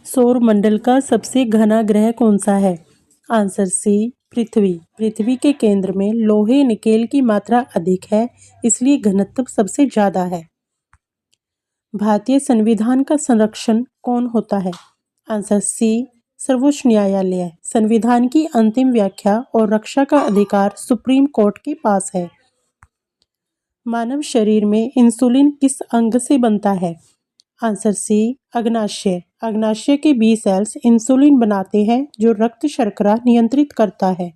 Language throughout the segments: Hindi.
सौर मंडल का सबसे घना ग्रह कौन सा है? आंसर सी पृथ्वी। पृथ्वी के केंद्र में लोहे निकेल की मात्रा अधिक है, इसलिए घनत्व सबसे ज्यादा है। भारतीय संविधान का संरक्षण कौन होता है? आंसर सी सर्वोच्च न्यायालय। संविधान की अंतिम व्याख्या और रक्षा का अधिकार सुप्रीम कोर्ट के पास है। मानव शरीर में इंसुलिन किस अंग से बनता है? आंसर सी अग्नाशय। अग्नाशय के बी सेल्स इंसुलिन बनाते हैं जो रक्त शर्करा नियंत्रित करता है।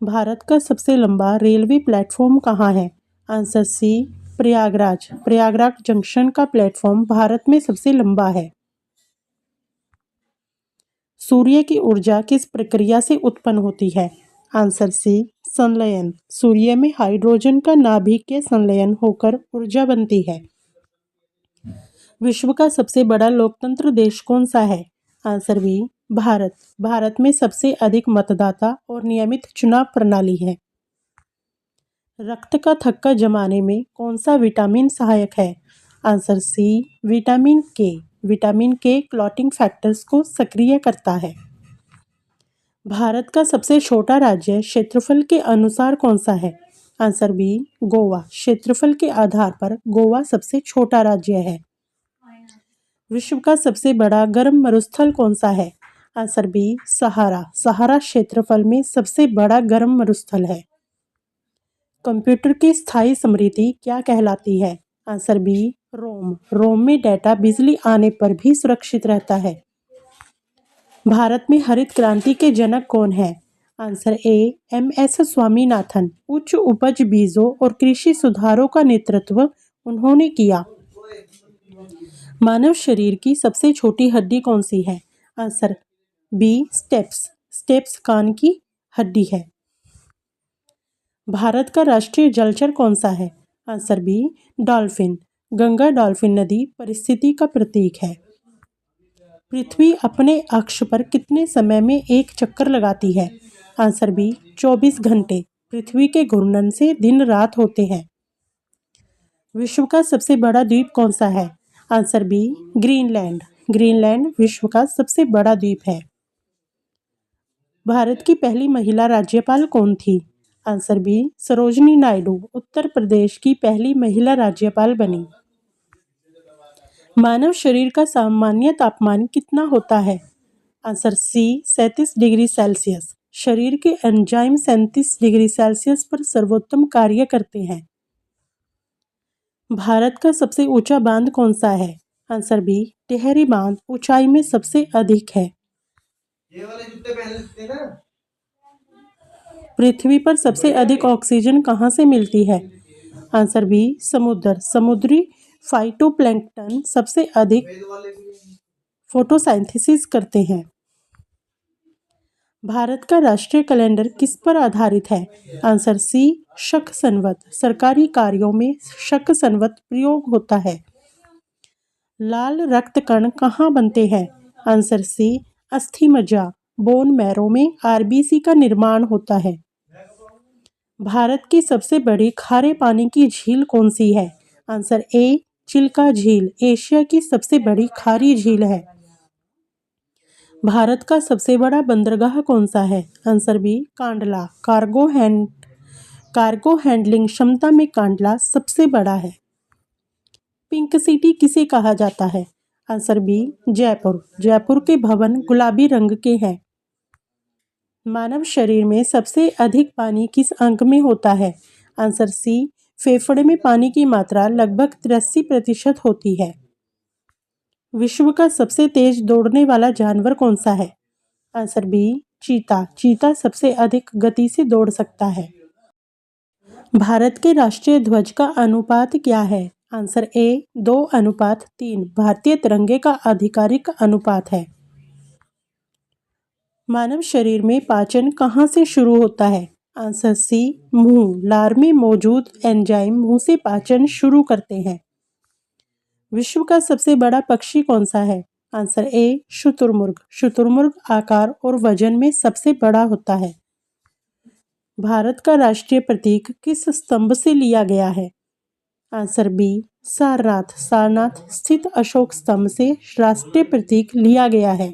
भारत का सबसे लंबा रेलवे प्लेटफॉर्म कहाँ है? Answer C Prayagraj. Prayagraj junction का प्लेटफॉर्म भारत में सबसे लंबा है। सूर्य की ऊर्जा किस प्रक्रिया से उत्पन्न होती है? आंसर सी संलयन। सूर्य में हाइड्रोजन का नाभिकीय संलयन होकर ऊर्जा बनती है। विश्व का सबसे बड़ा लोकतंत्र देश कौन सा है? Answer B Bharat. भारत में सबसे अधिक मतदाता और नियमित चुनाव प्रणाली है। रक्त का थक्का जमाने में कौन सा विटामिन सहायक है? आंसर सी विटामिन के। विटामिन के क्लॉटिंग फैक्टर्स को सक्रिय करता है। भारत का सबसे छोटा राज्य क्षेत्रफल के अनुसार कौन सा है? Answer B Goa. क्षेत्रफल के आधार पर गोवा सबसे छोटा राज्य है। विश्व का सबसे बड़ा गर्म मरुस्थल कौन सा है? आंसर बी सहारा। सहारा क्षेत्रफल में सबसे बड़ा गर्म मरुस्थल है। कंप्यूटर की स्थायी स्मृति क्या कहलाती है? Answer B ROM. रोम में डेटा बिजली आने पर भी सुरक्षित रहता है। भारत में हरित क्रांति के जनक कौन है? Answer A M S. स्वामीनाथन। उच्च उपज बीजों और कृषि सुधारों का नेतृत्व उन्होंने किया। मानव शरीर की सबसे छोटी हड्डी कौन सी है? Answer B stapes. स्टेप्स कान की हड्डी है। भारत का राष्ट्रीय जलचर कौन सा है? Answer B dolphin. Ganga dolphin नदी परिस्थिति का प्रतीक है। पृथ्वी अपने अक्ष पर कितने समय में एक चक्कर लगाती है? आंसर बी 24 घंटे। पृथ्वी के घूर्णन से दिन रात होते हैं। विश्व का सबसे बड़ा द्वीप कौन सा है? Answer B Greenland. ग्रीनलैंड विश्व का सबसे बड़ा द्वीप है। भारत की पहली महिला राज्यपाल कौन थी? Answer B Sarojini Naidu. उत्तर प्रदेश की पहली महिला राज्यपाल बनी। मानव शरीर का सामान्य तापमान कितना होता है? Answer C 37 degree Celsius. शरीर के एंजाइम 37 डिग्री सेल्सियस पर सर्वोत्तम कार्य करते हैं। भारत का सबसे ऊंचा बांध कौन सा है? आंसर बी टिहरी बांध ऊंचाई में सबसे अधिक है। ये वाले जूते पहन लेते ना। पृथ्वी पर सबसे अधिक ऑक्सीजन कहाँ से मिलती है? आंसर बी समुद्र। समुद्री फाइटोप्लैंक्टन सबसे अधिक फोटोसिंथेसिस करते हैं। भारत का राष्ट्रीय कैलेंडर किस पर आधारित है? आंसर सी शक संवत। सरकारी कार्यों में शक संवत प्रयोग होता है। लाल रक्त कण कहाँ बनते हैं? आंसर सी अस्थि मज्जा। बोन मैरो में आरबीसी का निर्माण होता है। भारत की सबसे बड़ी खारे पानी की झील कौन सी है? आंसर ए चिल्का झील एशिया की सबसे बड़ी खारी झील है। भारत का सबसे बड़ा बंदरगाह कौन सा है? Answer B Kandla. Cargo handling क्षमता में कांडला सबसे बड़ा है। पिंक सिटी किसे कहा जाता है? Answer B Jaipur. जयपुर के भवन गुलाबी रंग के हैं। मानव शरीर में सबसे अधिक पानी किस अंग में होता है? आंसर सी फेफड़े में पानी की मात्रा लगभग 83% होती है। विश्व का सबसे तेज दौड़ने वाला जानवर कौन सा है? आंसर बी चीता। चीता सबसे अधिक गति से दौड़ सकता है। भारत के राष्ट्रीय ध्वज का अनुपात क्या है? आंसर ए 2:3। भारतीय तिरंगे का आधिकारिक अनुपात है। मानव शरीर में पाचन कहाँ से शुरू होता है? आंसर सी मुंह। लार में मौजूद एंजाइम मुंह से पाचन शुरू करते हैं। विश्व का सबसे बड़ा पक्षी कौन सा है? आंसर ए शुतुरमुर्ग। शुतुरमुर्ग आकार और वजन में सबसे बड़ा होता है। भारत का राष्ट्रीय प्रतीक किस स्तंभ से लिया गया है? Answer B Sarnath. सारनाथ स्थित अशोक स्तंभ से राष्ट्रीय प्रतीक लिया गया है।